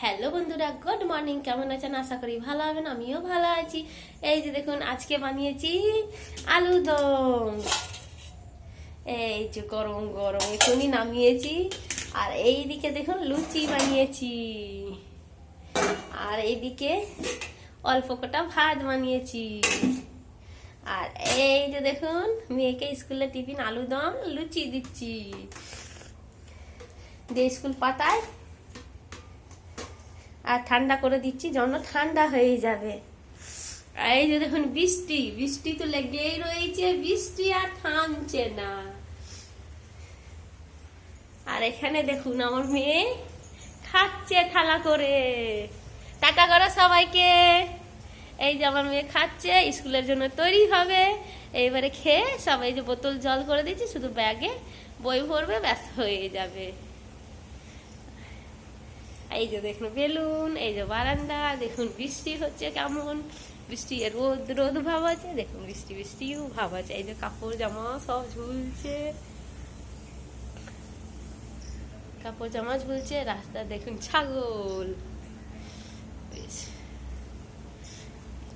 Hello বন্ধুরা, good morning. কেমন আছেন? আশা করি ভালো হবেন। আমিও ভালো আছি। এই যে দেখুন, আজকে বানিয়েছি আলুদম। এই যে গরম গরম এখনই নামিয়েছি। আর এইদিকে দেখুন লুচি বানিয়েছি। আর এইদিকে অল্প কটা ভাত বানিয়েছি। আর এই যে দেখুন, মেয়েকে স্কুলে টিফিন আলুদম লুচি দিচ্ছি। দিয়ে স্কুল পাঠায় আর ঠান্ডা করে দিচ্ছি, যেন ঠান্ডা হয়ে যাবে। এই যে দেখুন, বৃষ্টি বৃষ্টি তো লেগেই রয়েছে, বৃষ্টি আর থামছে না। আর এখানে দেখুন আমার মেয়ে খাচ্ছে থালা করে। টাটা করো সবাইকে। এই যে আমার মেয়ে খাচ্ছে, স্কুলের জন্য তৈরি হবে। এইবারে খেয়ে সবাই যে বোতল জল করে দিচ্ছি, শুধু ব্যাগে বই ভরবে, ব্যাস হয়ে যাবে। এই যে দেখুন বেলুন, এই যে বারান্দা, দেখুন বৃষ্টি হচ্ছে কেমন। বৃষ্টি রোদ রোদ ভাব আছে, দেখুন বৃষ্টি বৃষ্টিও ভাব আছে। এই যে কাপড় জামা সব ঝুলছে, কাপড় জামা ঝুলছে। রাস্তা দেখুন ছাগল, বেশ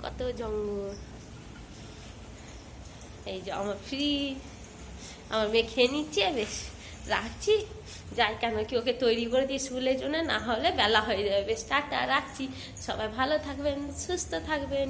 কত জঙ্গল। এই যে আমার ফ্রিজ, আমার মেয়ে খেয়ে নিচ্ছে, বেশ রাখছি। যাই কেন কি ওকে তৈরি করে দিই স্কুলের জন্য, না হলে বেলা হয়ে যাবে। বেশ টাটা, রাখছি। সবাই ভালো থাকবেন, সুস্থ থাকবেন।